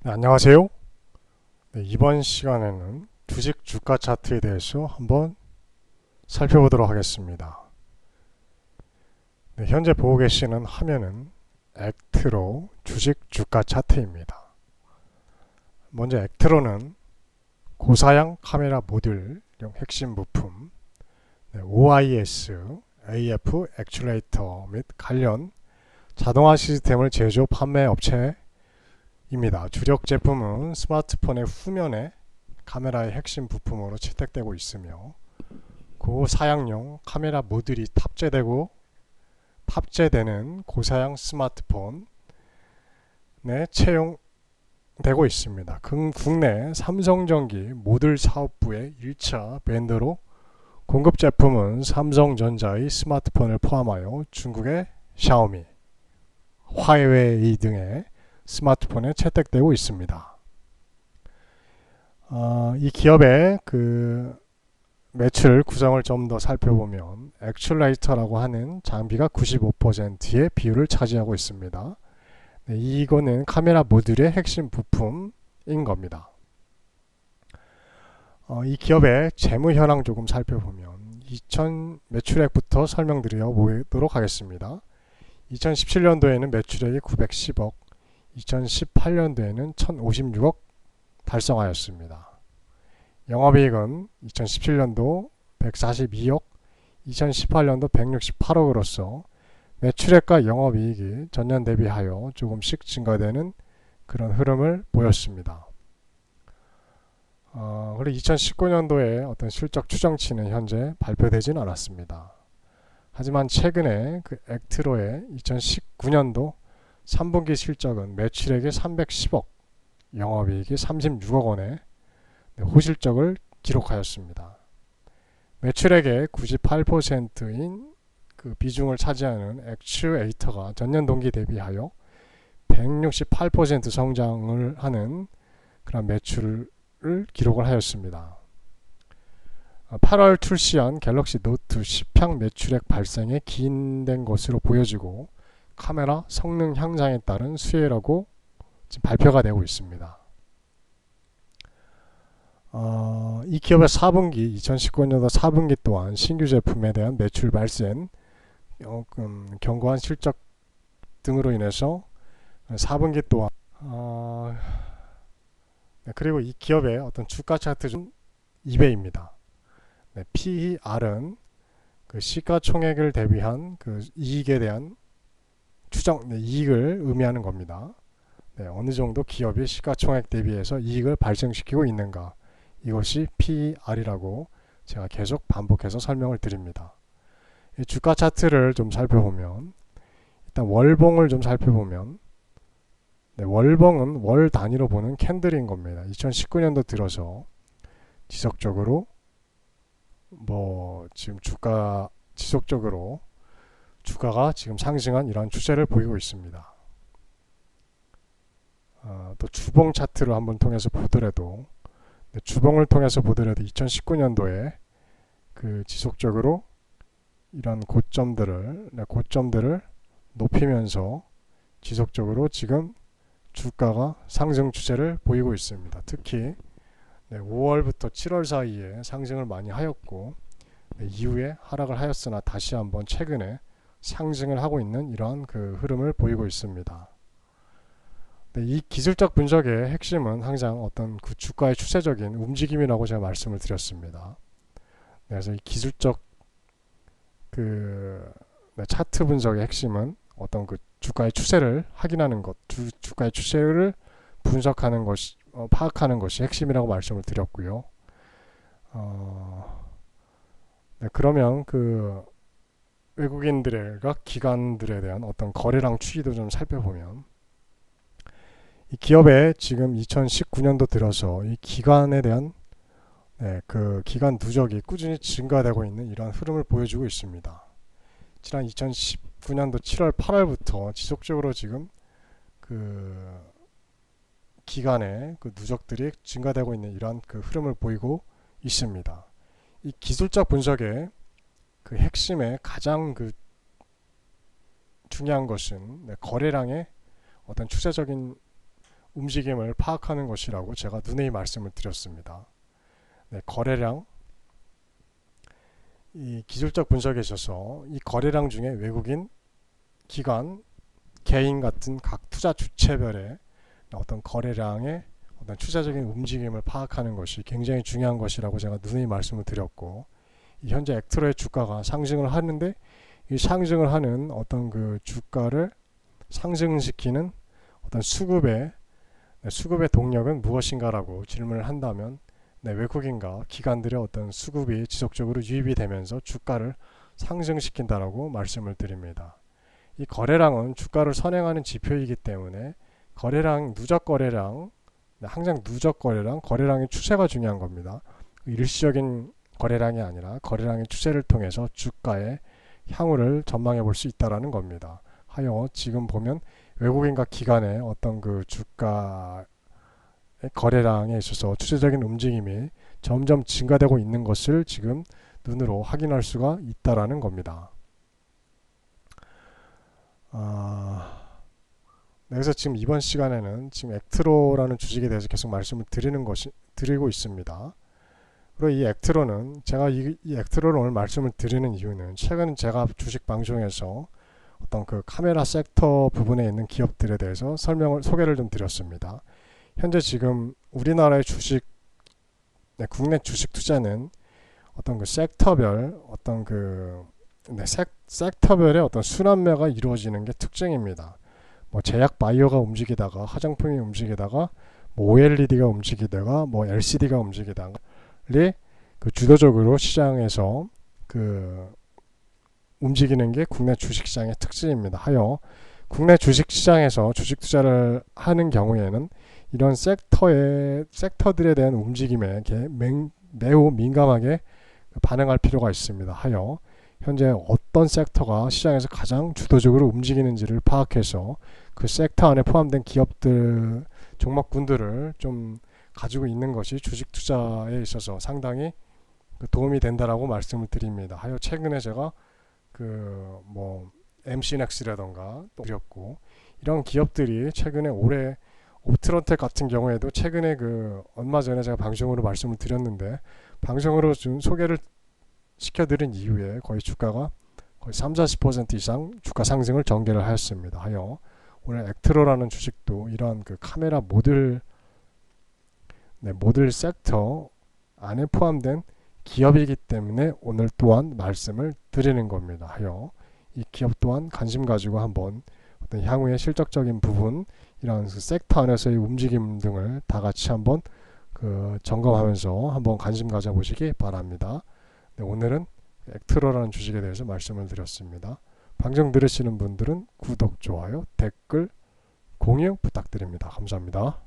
네, 안녕하세요. 네, 이번 시간에는 주식 주가 차트에 대해서 한번 살펴보도록 하겠습니다. 네, 현재 보고 계시는 화면은 액트로 주식 주가 차트입니다. 먼저 액트로는 고사양 카메라 모듈용 핵심 부품, OIS, AF 액츄레이터 및 관련 자동화 시스템을 제조 판매 업체입니다. 주력 제품은 스마트폰의 후면에 카메라의 핵심 부품으로 채택되고 있으며 고사양용 카메라 모듈이 탑재되는 고사양 스마트폰에 채용되고 있습니다. 국내 삼성전기 모듈 사업부의 1차 벤더로 공급 제품은 삼성전자의 스마트폰을 포함하여 중국의 샤오미, 화웨이 등의 스마트폰에 채택되고 있습니다. 이 기업의 매출 구성을 좀 더 살펴보면 액츄레이터라고 하는 장비가 95%의 비율을 차지하고 있습니다. 네, 이거는 카메라 모듈의 핵심 부품인 겁니다. 이 기업의 재무 현황 조금 살펴보면 매출액부터 설명드려 보도록 하겠습니다. 2017년도에는 매출액이 910억, 2018년도에는 1056억 달성하였습니다. 영업이익은 2017년도 142억, 2018년도 168억으로서 매출액과 영업이익이 전년 대비하여 조금씩 증가되는 그런 흐름을 보였습니다. 그리고 2019년도에 어떤 실적 추정치는 현재 발표되진 않았습니다. 하지만 최근에 액트로의 2019년도 3분기 실적은 매출액이 310억, 영업이익이 36억 원의 호실적을 기록하였습니다. 매출액의 98%인 비중을 차지하는 액추에이터가 전년 동기 대비하여 168% 성장을 하는 그런 매출을 기록을 하였습니다. 8월 출시한 갤럭시 노트 10향 매출액 발생에 기인된 것으로 보여지고 카메라 성능 향상에 따른 수혜라고 지금 발표가 되고 있습니다. 이 기업의 4분기 2019년도 4분기 또한 신규 제품에 대한 매출 발생, 견고한 실적 등으로 인해서 4분기 또한 그리고 이 기업의 어떤 주가 차트 중 이베이입니다. PER은 시가총액을 대비한 이익에 대한 추정, 이익을 의미하는 겁니다. 어느 정도 기업이 시가총액 대비해서 이익을 발생시키고 있는가, 이것이 PER이라고 제가 계속 반복해서 설명을 드립니다. 이 주가 차트를 좀 살펴보면, 일단 월봉을 좀 살펴보면, 월봉은 월 단위로 보는 캔들인 겁니다. 2019년도 들어서 지속적으로 지금 지속적으로 주가가 지금 상승한 이러한 추세를 보이고 있습니다. 또 주봉 차트를 한번 통해서 보더라도, 주봉을 통해서 보더라도 2019년도에 지속적으로 이런 고점들을 높이면서 지속적으로 지금 주가가 상승 추세를 보이고 있습니다. 특히 5월부터 7월 사이에 상승을 많이 하였고, 이후에 하락을 하였으나 다시 한번 최근에 상승을 하고 있는 이러한 흐름을 보이고 있습니다. 이 기술적 분석의 핵심은 항상 어떤 주가의 추세적인 움직임이라고 제가 말씀을 드렸습니다. 그래서 이 기술적 차트 분석의 핵심은 어떤 주가의 추세를 확인하는 것, 주가의 추세를 분석하는 것이, 파악하는 것이 핵심이라고 말씀을 드렸고요. 그러면 외국인들과 기관들에 대한 어떤 거래량 추이도 좀 살펴보면, 이 기업의 지금 2019년도 들어서 이 기관에 대한 기관 누적이 꾸준히 증가되고 있는 이러한 흐름을 보여주고 있습니다. 지난 2019년도 7월 8월부터 지속적으로 지금 기간의 누적들이 증가되고 있는 이러한 흐름을 보이고 있습니다. 이 기술적 분석의 핵심의 가장 중요한 것은 거래량의 어떤 추세적인 움직임을 파악하는 것이라고 제가 누누이 말씀을 드렸습니다. 네, 거래량, 이 기술적 분석에 있어서 이 거래량 중에 외국인, 기관, 개인 같은 각 투자 주체별의 어떤 거래량의 어떤 추세적인 움직임을 파악하는 것이 굉장히 중요한 것이라고 제가 누누이 말씀을 드렸고, 현재 액트로의 주가가 상승을 하는데 이 상승을 하는 어떤 그 주가를 상승시키는 어떤 수급의 동력은 무엇인가라고 질문을 한다면, 외국인과 기관들의 어떤 수급이 지속적으로 유입이 되면서 주가를 상승시킨다라고 말씀을 드립니다. 이 거래량은 주가를 선행하는 지표이기 때문에 거래량, 누적 거래량, 항상 누적 거래량, 거래량의 추세가 중요한 겁니다. 일시적인 거래량이 아니라 거래량의 추세를 통해서 주가의 향후를 전망해 볼 수 있다라는 겁니다. 하여 지금 보면 외국인과 기관의 어떤 그 주가의 거래량에 있어서 추세적인 움직임이 점점 증가되고 있는 것을 지금 눈으로 확인할 수가 있다라는 겁니다. 그래서 지금 이번 시간에는 지금 액트로라는 주식에 대해서 계속 말씀을 드리고 있습니다. 그리고 이 액트로는 제가 이 액트로를 오늘 말씀을 드리는 이유는, 최근 제가 주식 방송에서 어떤 그 카메라 섹터 부분에 있는 기업들에 대해서 소개를 좀 드렸습니다. 현재 지금 우리나라의 국내 주식 투자는 어떤 그 섹터별 어떤 그 섹터별의 어떤 순환매가 이루어지는 게 특징입니다. 뭐 제약 바이오가 움직이다가, 화장품이 움직이다가, 뭐 OLED가 움직이다가, 뭐 LCD가 움직이다가 그 주도적으로 시장에서 그 움직이는 게 국내 주식시장의 특징입니다. 하여 국내 주식시장에서 주식 투자를 하는 경우에는 이런 섹터들에 대한 움직임에 매우 민감하게 반응할 필요가 있습니다. 하여 현재 어떤 섹터가 시장에서 가장 주도적으로 움직이는지를 파악해서 그 섹터 안에 포함된 기업들, 종목군들을 좀 가지고 있는 것이 주식 투자에 있어서 상당히 도움이 된다라고 말씀을 드립니다. 하여 최근에 제가 뭐 MC넥스라던가 또 드렸고, 이런 기업들이 최근에 올해 옵트론텍 같은 경우에도 최근에 얼마 전에 제가 방송으로 말씀을 드렸는데, 방송으로 좀 소개를 시켜드린 이후에 거의 주가가 거의 30-40% 이상 주가 상승을 전개를 하였습니다. 하여 오늘 액트로라는 주식도 이러한 그 카메라 모듈 섹터 안에 포함된 기업이기 때문에 오늘 또한 말씀을 드리는 겁니다. 하여 이 기업 또한 관심 가지고 한번 어떤 향후의 실적적인 부분, 이런 섹터 안에서의 움직임 등을 다 같이 한번 점검하면서 한번 관심 가져보시기 바랍니다. 오늘은 액트로라는 주식에 대해서 말씀을 드렸습니다. 방송 들으시는 분들은 구독, 좋아요, 댓글, 공유 부탁드립니다. 감사합니다.